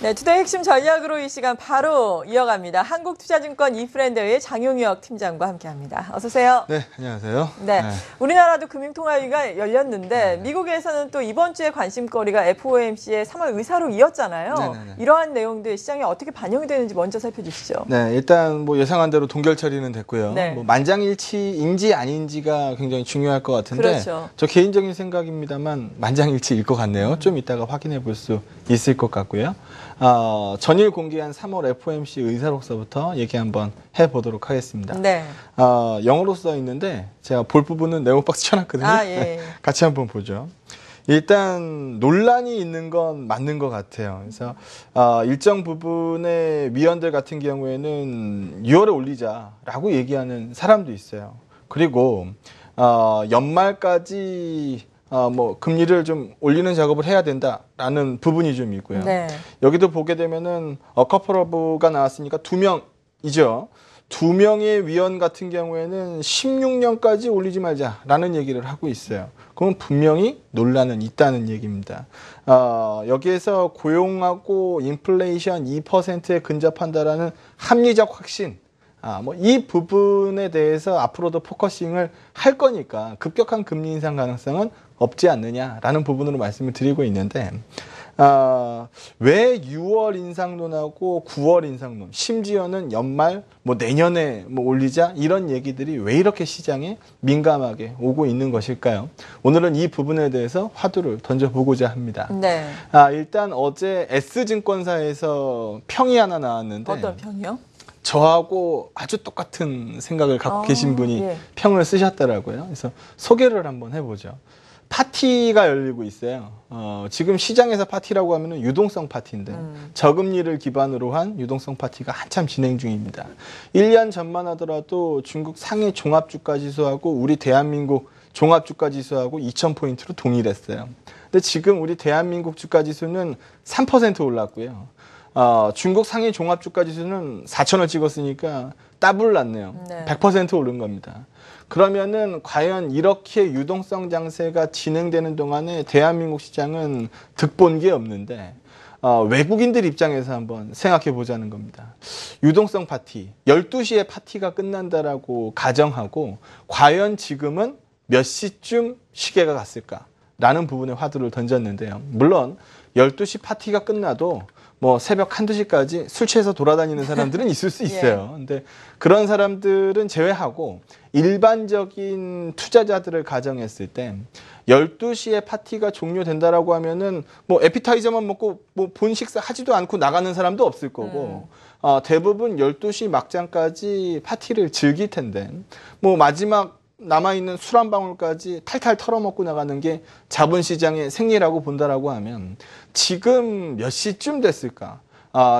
네, 투데이 핵심 전략으로 이 시간 바로 이어갑니다. 한국투자증권 이프랜드의 장용혁 팀장과 함께합니다. 어서 오세요. 네, 안녕하세요. 네, 우리나라도 금융통화위가 열렸는데 미국에서는 또 이번 주에 관심거리가 FOMC의 3월 의사로 이었잖아요. 네네네. 이러한 내용들 시장에 어떻게 반영이 되는지 먼저 살펴주시죠. 네, 일단 뭐 예상한 대로 동결 처리는 됐고요. 네. 뭐 만장일치인지 아닌지가 굉장히 중요할 것 같은데 그렇죠. 저 개인적인 생각입니다만 만장일치일 것 같네요. 좀 이따가 확인해 볼 수 있을 것 같고요. 전일 공개한 3월 FOMC 의사록서부터 얘기 한번 해보도록 하겠습니다. 네. 영어로 써 있는데 제가 볼 부분은 네모박스 쳐놨거든요. 예. 같이 한번 보죠. 일단 논란이 있는 건 맞는 것 같아요. 그래서 일정 부분의 위원들 같은 경우에는 6월에 올리자라고 얘기하는 사람도 있어요. 그리고 연말까지 뭐 금리를 좀 올리는 작업을 해야 된다라는 부분이 좀 있고요. 네. 여기도 보게 되면은 커플러브가 나왔으니까 2명이죠. 2명의 위원 같은 경우에는 16년까지 올리지 말자라는 얘기를 하고 있어요. 그럼 분명히 논란은 있다는 얘기입니다. 여기에서 고용하고 인플레이션 2%에 근접한다라는 합리적 확신, 뭐 이 부분에 대해서 앞으로도 포커싱을 할 거니까 급격한 금리 인상 가능성은 없지 않느냐라는 부분으로 말씀을 드리고 있는데, 왜 6월 인상론하고 9월 인상론, 심지어는 연말, 뭐 내년에 뭐 올리자 이런 얘기들이 왜 이렇게 시장에 민감하게 오고 있는 것일까요? 오늘은 이 부분에 대해서 화두를 던져보고자 합니다. 네. 일단 어제 S증권사에서 평이 하나 나왔는데 어떤 평이요? 저하고 아주 똑같은 생각을 갖고 계신 분이 평을 쓰셨더라고요. 그래서 소개를 한번 해보죠. 파티가 열리고 있어요. 지금 시장에서 파티라고 하면 유동성 파티인데 저금리를 기반으로 한 유동성 파티가 한참 진행 중입니다. 1년 전만 하더라도 중국 상해 종합주가지수하고 우리 대한민국 종합주가지수하고 2000포인트로 동일했어요. 근데 지금 우리 대한민국 주가지수는 3% 올랐고요. 중국 상해 종합주가지수는 4,000을 찍었으니까 더블 났네요. 네. 100% 오른 겁니다. 그러면은 과연 이렇게 유동성 장세가 진행되는 동안에 대한민국 시장은 득본 게 없는데 외국인들 입장에서 한번 생각해 보자는 겁니다. 유동성 파티, 12시에 파티가 끝난다라고 가정하고 과연 지금은 몇 시쯤 시계가 갔을까? 라는 부분에 화두를 던졌는데요. 물론 12시 파티가 끝나도 뭐 새벽 1~2시까지 술 취해서 돌아다니는 사람들은 있을 수 있어요. 근데 그런 사람들은 제외하고 일반적인 투자자들을 가정했을 때 12시에 파티가 종료된다라고 하면은 뭐 에피타이저만 먹고 뭐 본 식사 하지도 않고 나가는 사람도 없을 거고 대부분 12시 막장까지 파티를 즐길 텐데 뭐 마지막 남아있는 술 한 방울까지 탈탈 털어먹고 나가는 게 자본시장의 생리라고 본다라고 하면 지금 몇 시쯤 됐을까?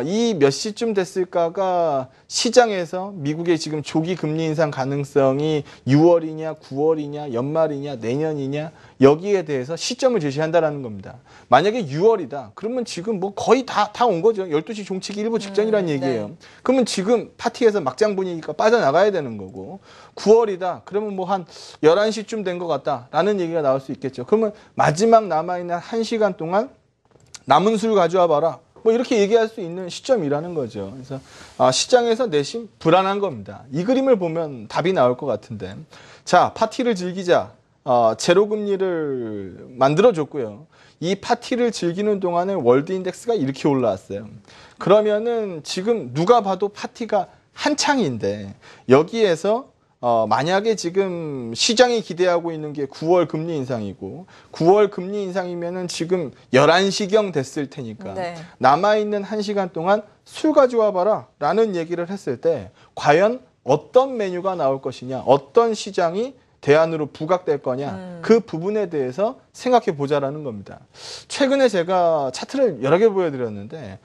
이 몇 시쯤 됐을까가 시장에서 미국의 지금 조기 금리 인상 가능성이 6월이냐, 9월이냐, 연말이냐, 내년이냐 여기에 대해서 시점을 제시한다라는 겁니다. 만약에 6월이다. 그러면 지금 뭐 거의 다 온 거죠. 12시 종치기 일부 직전이라는 얘기예요. 네. 그러면 지금 파티에서 막장 분위기가 빠져나가야 되는 거고 9월이다. 그러면 뭐 한 11시쯤 된 것 같다라는 얘기가 나올 수 있겠죠. 그러면 마지막 남아있는 1시간 동안 남은 술 가져와 봐라. 뭐 이렇게 얘기할 수 있는 시점이라는 거죠. 그래서 시장에서 내심 불안한 겁니다. 이 그림을 보면 답이 나올 것 같은데, 자, 파티를 즐기자. 제로금리를 만들어줬고요. 이 파티를 즐기는 동안에 월드 인덱스가 이렇게 올라왔어요. 그러면은 지금 누가 봐도 파티가 한창인데 여기에서 만약에 지금 시장이 기대하고 있는 게 9월 금리 인상이고 9월 금리 인상이면은 지금 11시경 됐을 테니까 남아있는 1시간 동안 술 가져와 봐라 라는 얘기를 했을 때 과연 어떤 메뉴가 나올 것이냐, 어떤 시장이 대안으로 부각될 거냐, 그 부분에 대해서 생각해 보자라는 겁니다. 최근에 제가 차트를 여러 개 보여드렸는데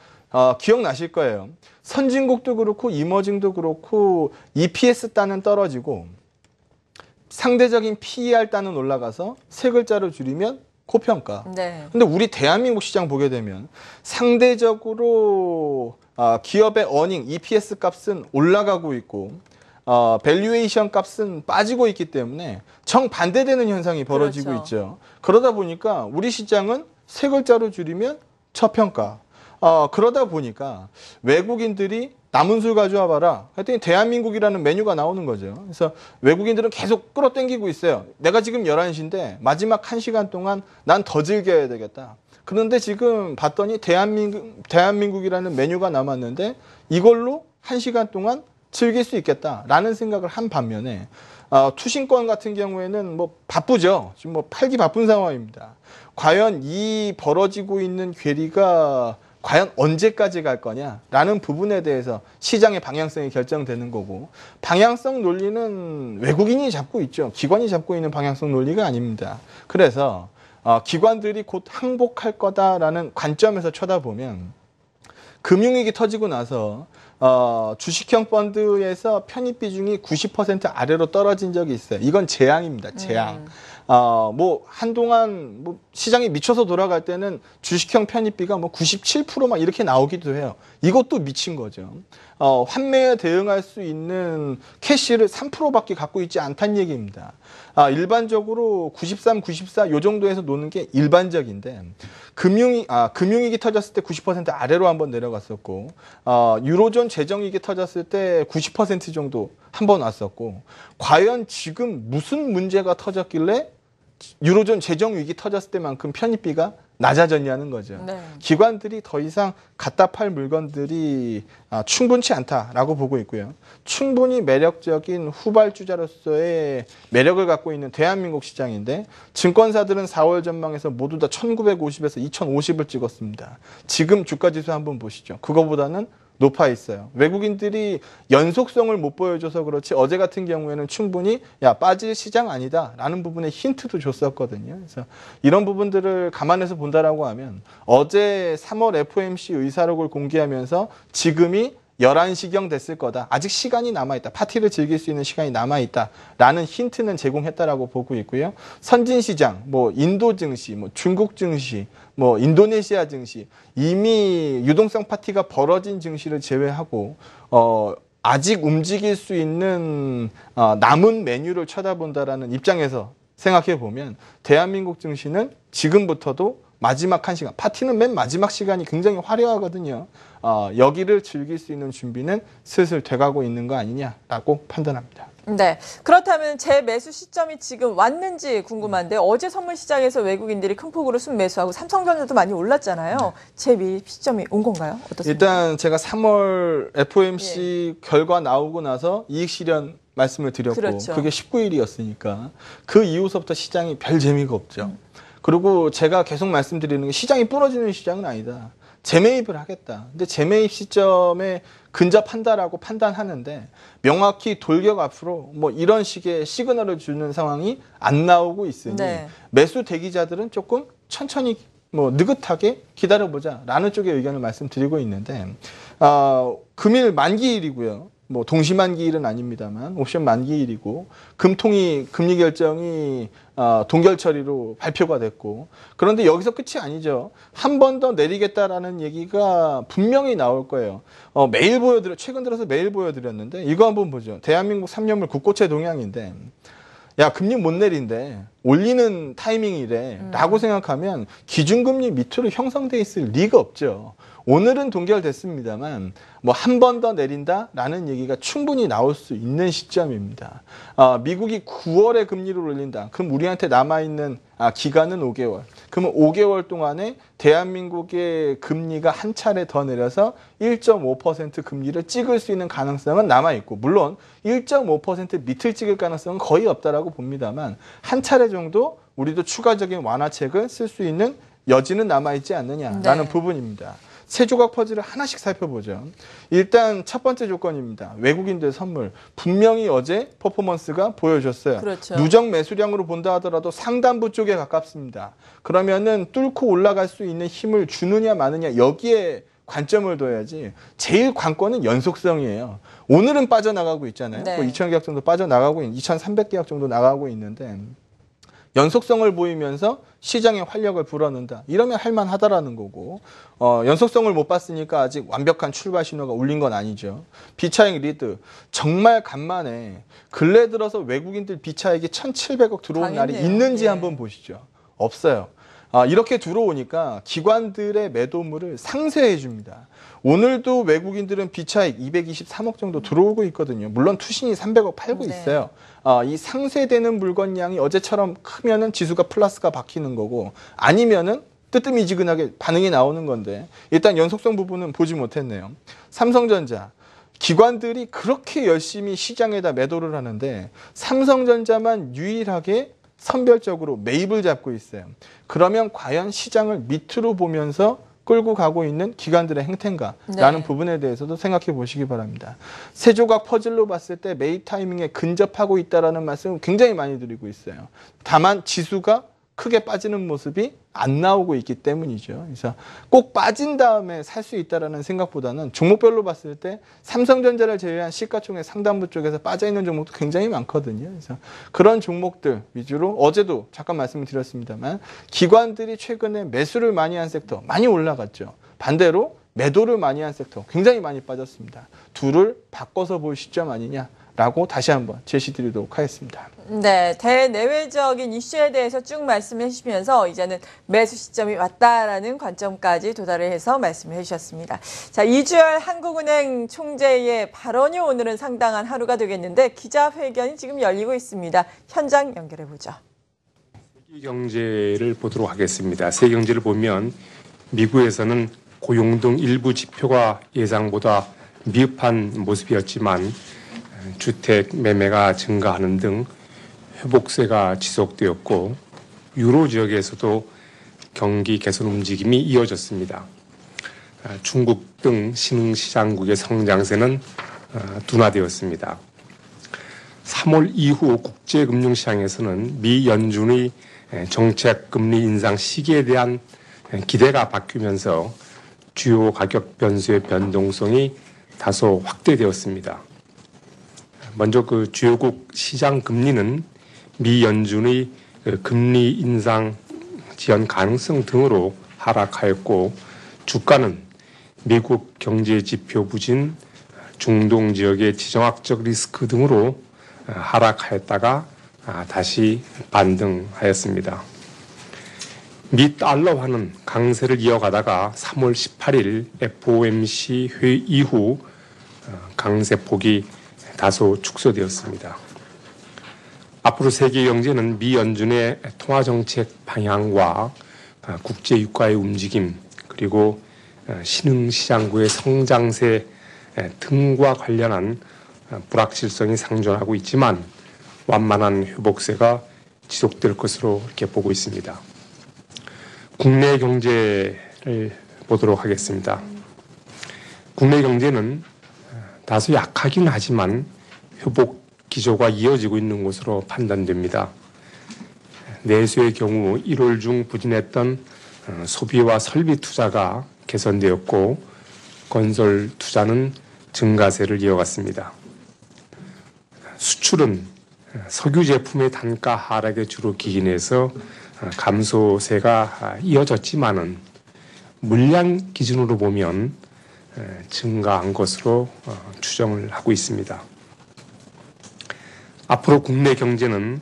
기억나실 거예요. 선진국도 그렇고 이머징도 그렇고 EPS 따는 떨어지고 상대적인 PER 따는 올라가서 세 글자로 줄이면 고평가. 근데 우리 대한민국 시장 보게 되면 상대적으로 기업의 어닝, EPS 값은 올라가고 있고 밸류에이션 값은 빠지고 있기 때문에 정반대되는 현상이 벌어지고 있죠. 그러다 보니까 우리 시장은 세 글자로 줄이면 저평가. 그러다 보니까 외국인들이 남은 술 가져와 봐라. 하여튼 대한민국이라는 메뉴가 나오는 거죠. 그래서 외국인들은 계속 끌어당기고 있어요. 내가 지금 11시인데 마지막 1시간 동안 난 더 즐겨야 되겠다. 그런데 지금 봤더니 대한민국이라는 메뉴가 남았는데 이걸로 1시간 동안 즐길 수 있겠다라는 생각을 한 반면에 투신권 같은 경우에는 뭐 바쁘죠. 지금 뭐 팔기 바쁜 상황입니다. 과연 이 벌어지고 있는 괴리가 과연 언제까지 갈 거냐라는 부분에 대해서 시장의 방향성이 결정되는 거고, 방향성 논리는 외국인이 잡고 있죠. 기관이 잡고 있는 방향성 논리가 아닙니다. 그래서 기관들이 곧 항복할 거다라는 관점에서 쳐다보면 금융위기 터지고 나서 주식형 펀드에서 편입 비중이 90% 아래로 떨어진 적이 있어요. 이건 재앙입니다. 재앙. 뭐 한동안 뭐 시장이 미쳐서 돌아갈 때는 주식형 편입비가 뭐 97% 막 이렇게 나오기도 해요. 이것도 미친 거죠. 환매에 대응할 수 있는 캐시를 3%밖에 갖고 있지 않다는 얘기입니다. 일반적으로 93, 94 요 정도에서 노는 게 일반적인데 금융위기 터졌을 때 90% 아래로 한번 내려갔었고 유로존 재정위기 터졌을 때 90% 정도 한번 왔었고, 과연 지금 무슨 문제가 터졌길래 유로존 재정위기 터졌을 때만큼 편입비가 낮아졌냐는 거죠. 네. 기관들이 더 이상 갖다 팔 물건들이 충분치 않다라고 보고 있고요. 충분히 매력적인 후발주자로서의 매력을 갖고 있는 대한민국 시장인데, 증권사들은 4월 전망에서 모두 다 1950에서 2050을 찍었습니다. 지금 주가지수 한번 보시죠. 그거보다는 높아 있어요. 외국인들이 연속성을 못 보여줘서 그렇지 어제 같은 경우에는 충분히 빠질 시장 아니다 라는 부분에 힌트도 줬었거든요. 그래서 이런 부분들을 감안해서 본다라고 하면 어제 3월 FOMC 의사록을 공개하면서 지금이 11시경 됐을 거다. 아직 시간이 남아있다. 파티를 즐길 수 있는 시간이 남아있다라는 힌트는 제공했다라고 보고 있고요. 선진시장, 뭐 인도 증시, 뭐 중국 증시, 뭐 인도네시아 증시, 이미 유동성 파티가 벌어진 증시를 제외하고 아직 움직일 수 있는 남은 메뉴를 쳐다본다라는 입장에서 생각해 보면 대한민국 증시는 지금부터도 마지막 1시간, 파티는 맨 마지막 시간이 굉장히 화려하거든요. 여기를 즐길 수 있는 준비는 슬슬 돼가고 있는 거 아니냐라고 판단합니다. 네. 그렇다면 제 매수 시점이 지금 왔는지 궁금한데, 어제 선물 시장에서 외국인들이 큰 폭으로 순매수하고 삼성전자도 많이 올랐잖아요. 네. 제 매입 시점이 온 건가요? 어떻습니까? 일단 제가 3월 FOMC 결과 나오고 나서 이익 실현 말씀을 드렸고, 그렇죠. 그게 19일이었으니까 그 이후서부터 시장이 별 재미가 없죠. 그리고 제가 계속 말씀드리는 게 시장이 부러지는 시장은 아니다. 재매입을 하겠다. 근데 재매입 시점에 근접한다라고 판단하는데 명확히 돌격 앞으로 뭐 이런 식의 시그널을 주는 상황이 안 나오고 있으니 네. 매수 대기자들은 조금 천천히 뭐 느긋하게 기다려보자라는 쪽의 의견을 말씀드리고 있는데, 금일 만기일이고요. 뭐 동시만기일은 아닙니다만 옵션 만기일이고, 금통위 금리 결정이 동결 처리로 발표가 됐고, 그런데 여기서 끝이 아니죠. 한 번 더 내리겠다라는 얘기가 분명히 나올 거예요. 매일 최근 들어서 매일 보여드렸는데 이거 한번 보죠. 대한민국 3년물 국고채 동향인데, 야, 금리 못 내린대. 올리는 타이밍이래. 라고 생각하면 기준금리 밑으로 형성돼 있을 리가 없죠. 오늘은 동결됐습니다만 뭐 한 번 더 내린다라는 얘기가 충분히 나올 수 있는 시점입니다. 미국이 9월에 금리를 올린다. 그럼 우리한테 남아있는 기간은 5개월. 그러면 5개월 동안에 대한민국의 금리가 한 차례 더 내려서 1.5% 금리를 찍을 수 있는 가능성은 남아있고, 물론 1.5% 밑을 찍을 가능성은 거의 없다라고 봅니다만 한 차례 정도 우리도 추가적인 완화책을 쓸 수 있는 여지는 남아있지 않느냐라는 네. 부분입니다. 세 조각 퍼즐을 하나씩 살펴보죠. 일단 첫 번째 조건입니다. 외국인들 선물. 분명히 어제 퍼포먼스가 보여줬어요. 그렇죠. 누적 매수량으로 본다 하더라도 상단부 쪽에 가깝습니다. 그러면은 뚫고 올라갈 수 있는 힘을 주느냐 마느냐, 여기에 관점을 둬야지. 제일 관건은 연속성이에요. 오늘은 빠져나가고 있잖아요. 네. 뭐 2,000계약 정도 빠져나가고 2,300계약 정도 나가고 있는데 연속성을 보이면서 시장의 활력을 불어넣는다. 이러면 할만하다라는 거고, 연속성을 못 봤으니까 아직 완벽한 출발 신호가 울린 건 아니죠. 비차익 리드. 정말 간만에 근래 들어서 외국인들 비차익이 1,700억 들어온 날이 있는지 한번 보시죠. 없어요. 이렇게 들어오니까 기관들의 매도물을 상쇄해 줍니다. 오늘도 외국인들은 비차익 223억 정도 들어오고 있거든요. 물론 투신이 300억 팔고 있어요. 이 상쇄되는 물건량이 어제처럼 크면은 지수가 플러스가 박히는 거고 아니면은 뜨뜻미지근하게 반응이 나오는 건데 일단 연속성 부분은 보지 못했네요. 삼성전자. 기관들이 그렇게 열심히 시장에다 매도를 하는데 삼성전자만 유일하게 선별적으로 매입을 잡고 있어요. 그러면 과연 시장을 밑으로 보면서 끌고 가고 있는 기관들의 행태인가라는 부분에 대해서도 생각해 보시기 바랍니다. 세 조각 퍼즐로 봤을 때 매입 타이밍에 근접하고 있다는 말씀을 굉장히 많이 드리고 있어요. 다만 지수가 크게 빠지는 모습이 안 나오고 있기 때문이죠. 그래서 꼭 빠진 다음에 살 수 있다는 생각보다는 종목별로 봤을 때 삼성전자를 제외한 시가총액 상단부 쪽에서 빠져있는 종목도 굉장히 많거든요. 그래서 그런 종목들 위주로 어제도 잠깐 말씀을 드렸습니다만 기관들이 최근에 매수를 많이 한 섹터 많이 올라갔죠. 반대로 매도를 많이 한 섹터 굉장히 많이 빠졌습니다. 둘을 바꿔서 볼 시점 아니냐라고 다시 한번 제시드리도록 하겠습니다. 네, 대내외적인 이슈에 대해서 쭉 말씀해 주시면서 이제는 매수 시점이 왔다라는 관점까지 도달을 해서 말씀을 해주셨습니다. 자, 이주열 한국은행 총재의 발언이 오늘은 상당한 하루가 되겠는데 기자회견이 지금 열리고 있습니다. 현장 연결해 보죠. 세계경제를 보도록 하겠습니다. 세계경제를 보면 미국에서는 고용 등 일부 지표가 예상보다 미흡한 모습이었지만 주택 매매가 증가하는 등 회복세가 지속되었고 유로 지역에서도 경기 개선 움직임이 이어졌습니다. 중국 등 신흥시장국의 성장세는 둔화되었습니다. 3월 이후 국제금융시장에서는 미 연준의 정책 금리 인상 시기에 대한 기대가 바뀌면서 주요 가격 변수의 변동성이 다소 확대되었습니다. 먼저 그 주요국 시장 금리는 미 연준의 금리 인상 지연 가능성 등으로 하락하였고 주가는 미국 경제 지표 부진, 중동 지역의 지정학적 리스크 등으로 하락하였다가 다시 반등하였습니다. 미 달러화는 강세를 이어가다가 3월 18일 FOMC 회의 이후 강세폭이 다소 축소되었습니다. 앞으로 세계 경제는 미 연준의 통화 정책 방향과 국제 유가의 움직임 그리고 신흥시장구의 성장세 등과 관련한 불확실성이 상존하고 있지만 완만한 회복세가 지속될 것으로 이렇게 보고 있습니다. 국내 경제를 보도록 하겠습니다. 국내 경제는 다소 약하긴 하지만 회복 기조가 이어지고 있는 것으로 판단됩니다. 내수의 경우 1월 중 부진했던 소비와 설비 투자가 개선되었고 건설 투자는 증가세를 이어갔습니다. 수출은 석유 제품의 단가 하락에 주로 기인해서 감소세가 이어졌지만은 물량 기준으로 보면 증가한 것으로 추정을 하고 있습니다. 앞으로 국내 경제는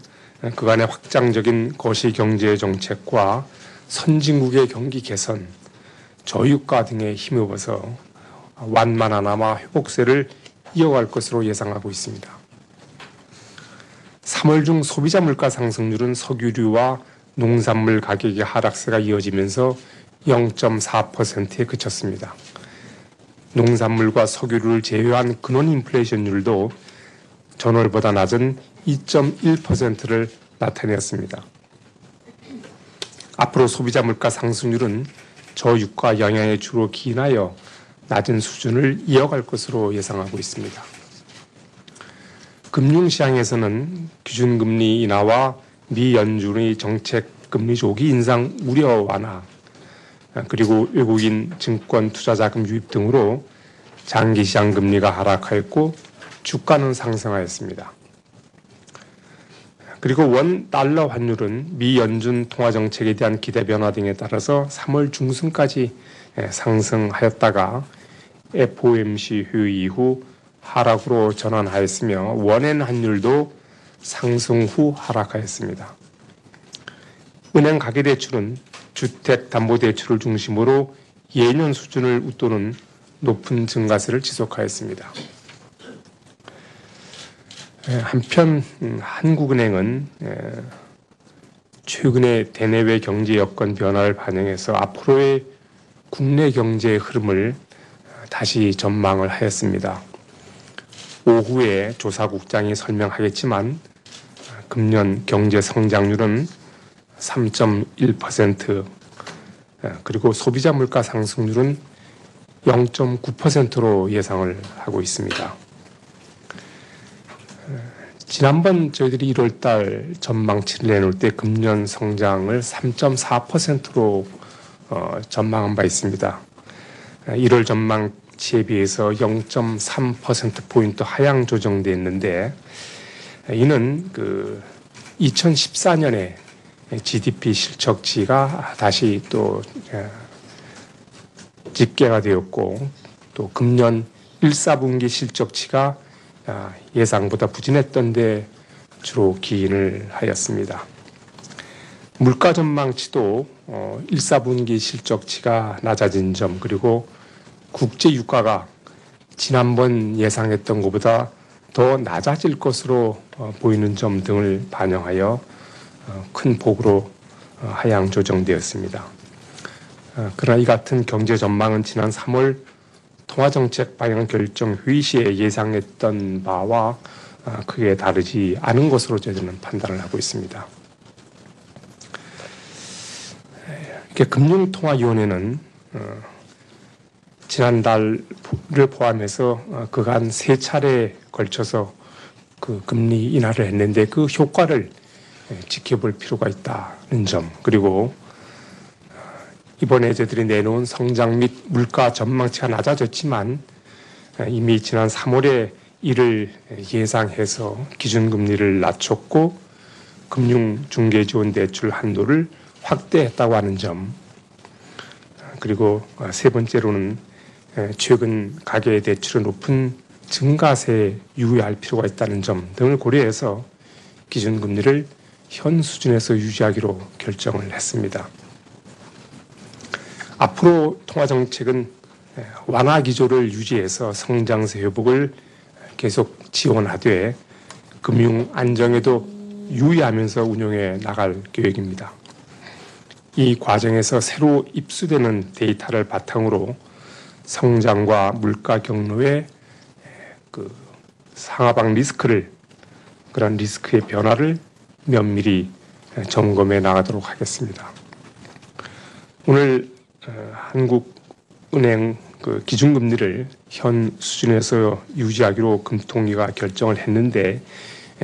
그간의 확장적인 거시경제 정책과 선진국의 경기 개선, 저유가 등에 힘입어서 완만하나마 회복세를 이어갈 것으로 예상하고 있습니다. 3월 중 소비자 물가 상승률은 석유류와 농산물 가격의 하락세가 이어지면서 0.4%에 그쳤습니다. 농산물과 석유를 제외한 근원 인플레이션율도 전월보다 낮은 2.1%를 나타냈습니다. 앞으로 소비자 물가 상승률은 저유가 영향에 주로 기인하여 낮은 수준을 이어갈 것으로 예상하고 있습니다. 금융시장에서는 기준금리 인하와 미 연준의 정책 금리 조기 인상 우려 완화 그리고 외국인 증권 투자 자금 유입 등으로 장기 시장 금리가 하락하였고 주가는 상승하였습니다. 그리고 원 달러 환율은 미 연준 통화 정책에 대한 기대 변화 등에 따라서 3월 중순까지 상승하였다가 FOMC 회의 이후 하락으로 전환하였으며 원엔 환율도 상승 후 하락하였습니다. 은행 가계대출은 주택담보대출을 중심으로 예년 수준을 웃도는 높은 증가세를 지속하였습니다. 한편 한국은행은 최근의 대내외 경제 여건 변화를 반영해서 앞으로의 국내 경제의 흐름을 다시 전망을 하였습니다. 오후에 조사국장이 설명하겠지만 금년 경제 성장률은 3.1%, 그리고 소비자 물가 상승률은 0.9%로 예상을 하고 있습니다. 지난번 저희들이 1월달 전망치를 내놓을 때 금년 성장을 3.4%로 전망한 바 있습니다. 1월 전망치에 비해서 0.3%포인트 하향 조정됐는데, 이는 2014년에 GDP 실적치가 다시 또 집계가 되었고, 또 금년 1, 4분기 실적치가 예상보다 부진했던 데 주로 기인을 하였습니다. 물가 전망치도 1, 4분기 실적치가 낮아진 점, 그리고 국제 유가가 지난번 예상했던 것보다 더 낮아질 것으로 보이는 점 등을 반영하여 큰 폭으로 하향 조정되었습니다. 그러나 이 같은 경제 전망은 지난 3월 통화정책 방향 결정 회의 시에 예상했던 바와 크게 다르지 않은 것으로 저희들은 판단을 하고 있습니다. 금융통화위원회는 지난달을 포함해서 그간 3차례에 걸쳐서 그 금리 인하를 했는데 그 효과를 지켜볼 필요가 있다는 점, 그리고 이번에 저희들이 내놓은 성장 및 물가 전망치가 낮아졌지만 이미 지난 3월에 이를 예상해서 기준금리를 낮췄고 금융중개지원대출 한도를 확대했다고 하는 점, 그리고 세 번째로는 최근 가계대출의 높은 증가세에 유의할 필요가 있다는 점 등을 고려해서 기준금리를 현 수준에서 유지하기로 결정을 했습니다. 앞으로 통화정책은 완화 기조를 유지해서 성장세 회복을 계속 지원하되 금융 안정에도 유의하면서 운용해 나갈 계획입니다. 이 과정에서 새로 입수되는 데이터를 바탕으로 성장과 물가 경로의 상하방 리스크를, 그런 리스크의 변화를 면밀히 점검해 나가도록 하겠습니다. 오늘 한국은행 기준금리를 현 수준에서 유지하기로 금통위가 결정을 했는데,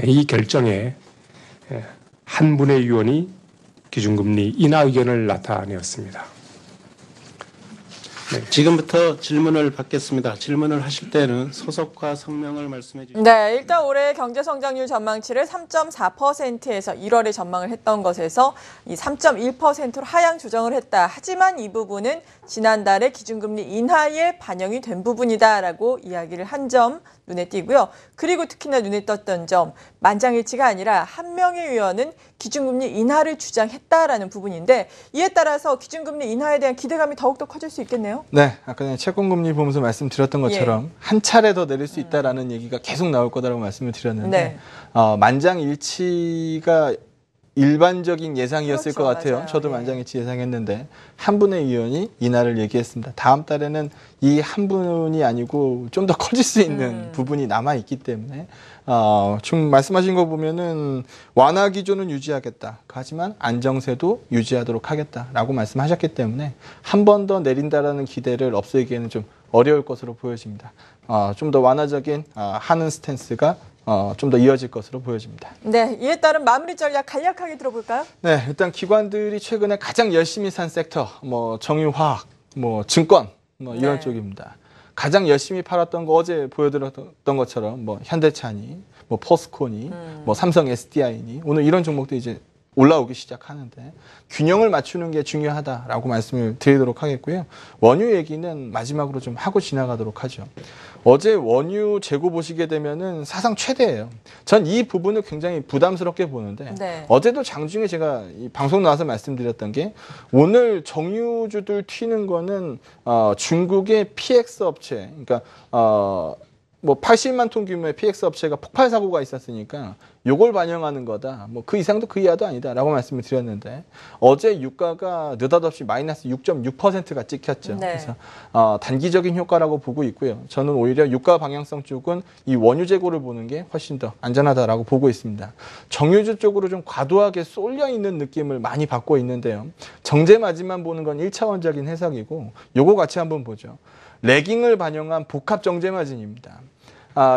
이 결정에 한 분의 위원이 기준금리 인하 의견을 나타내었습니다. 네, 지금부터 질문을 받겠습니다. 질문을 하실 때는 소속과 성명을 말씀해 주시죠. 네, 일단 올해 경제 성장률 전망치를 3.4%에서 1월에 전망을 했던 것에서 이 3.1%로 하향 조정을 했다. 하지만 이 부분은 지난달에 기준금리 인하에 반영이 된 부분이다라고 이야기를 한 점 눈에 띄고요. 그리고 특히나 눈에 떴던 점, 만장일치가 아니라 한 명의 위원은 기준금리 인하를 주장했다라는 부분인데, 이에 따라서 기준금리 인하에 대한 기대감이 더욱더 커질 수 있겠네요. 네, 아까 전에 채권금리 보면서 말씀드렸던 것처럼 한 차례 더 내릴 수 있다라는 얘기가 계속 나올 거다라고 말씀을 드렸는데, 만장일치가 일반적인 예상이었을 그렇죠, 것 같아요. 맞아요. 저도 예. 만장일치 예상했는데 한 분의 위원이 인하를 얘기했습니다. 다음 달에는 이 한 분이 아니고 좀 더 커질 수 있는 부분이 남아 있기 때문에 지금 말씀하신 거 보면은 완화 기조는 유지하겠다. 하지만 안정세도 유지하도록 하겠다라고 말씀하셨기 때문에 한 번 더 내린다라는 기대를 없애기에는 좀 어려울 것으로 보여집니다. 좀 더 완화적인 하는 스탠스가 좀 더 이어질 것으로 보여집니다. 네, 이에 따른 마무리 전략 간략하게 들어볼까요? 네, 일단 기관들이 최근에 가장 열심히 산 섹터, 정유화학, 증권, 이런 네. 쪽입니다. 가장 열심히 팔았던 거 어제 보여드렸던 것처럼 현대차니, 포스코니, 삼성 SDI니 오늘 이런 종목도 이제 올라오기 시작하는데 균형을 맞추는 게 중요하다라고 말씀을 드리도록 하겠고요. 원유 얘기는 마지막으로 좀 하고 지나가도록 하죠. 어제 원유 재고 보시게 되면은 사상 최대예요. 전 이 부분을 굉장히 부담스럽게 보는데 네. 어제도 장중에 제가 이 방송 나와서 말씀드렸던 게 오늘 정유주들 튀는 거는 중국의 PX 업체, 그러니까 뭐 80만 톤 규모의 PX 업체가 폭발 사고가 있었으니까 요걸 반영하는 거다. 뭐 그 이상도 그 이하도 아니다라고 말씀을 드렸는데 어제 유가가 느닷없이 마이너스 6.6%가 찍혔죠. 네. 그래서 단기적인 효과라고 보고 있고요. 저는 오히려 유가 방향성 쪽은 이 원유 재고를 보는 게 훨씬 더 안전하다라고 보고 있습니다. 정유주 쪽으로 좀 과도하게 쏠려 있는 느낌을 많이 받고 있는데요. 정제 마진만 보는 건 1차원적인 해석이고 요거 같이 한번 보죠. 레깅을 반영한 복합 정제 마진입니다.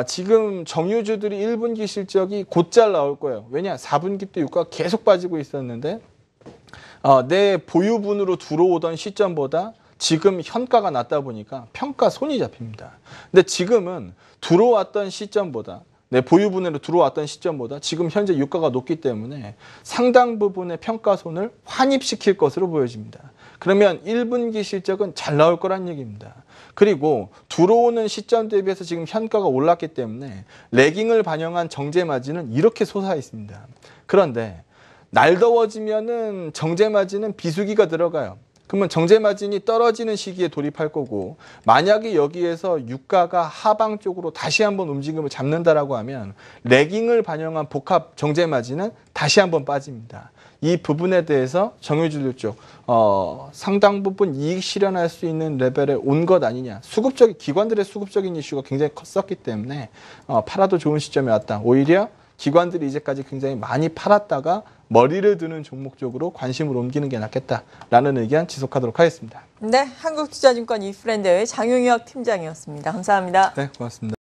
지금 정유주들이 1분기 실적이 곧잘 나올 거예요. 왜냐? 4분기 때 유가가 계속 빠지고 있었는데 내 보유분으로 들어오던 시점보다 지금 현가가 낮다 보니까 평가 손이 잡힙니다. 근데 지금은 들어왔던 시점보다 내 보유분으로 들어왔던 시점보다 지금 현재 유가가 높기 때문에 상당 부분의 평가손을 환입시킬 것으로 보여집니다. 그러면 1분기 실적은 잘 나올 거란 얘기입니다. 그리고 들어오는 시점 대비해서 지금 현가가 올랐기 때문에 레깅을 반영한 정제 마진은 이렇게 솟아 있습니다. 그런데 날 더워지면은 정제 마진은 비수기가 들어가요. 그러면 정제 마진이 떨어지는 시기에 돌입할 거고 만약에 여기에서 유가가 하방 쪽으로 다시 한번 움직임을 잡는다라고 하면 레깅을 반영한 복합 정제 마진은 다시 한번 빠집니다. 이 부분에 대해서 정유주들 쪽 상당 부분 이익 실현할 수 있는 레벨에 온 것 아니냐. 기관들의 수급적인 이슈가 굉장히 컸었기 때문에 팔아도 좋은 시점에 왔다. 오히려 기관들이 이제까지 굉장히 많이 팔았다가 머리를 드는 종목 쪽으로 관심을 옮기는 게 낫겠다라는 의견 지속하도록 하겠습니다. 네, 한국투자증권 이프랜드의 장용혁 팀장이었습니다. 감사합니다. 네, 고맙습니다.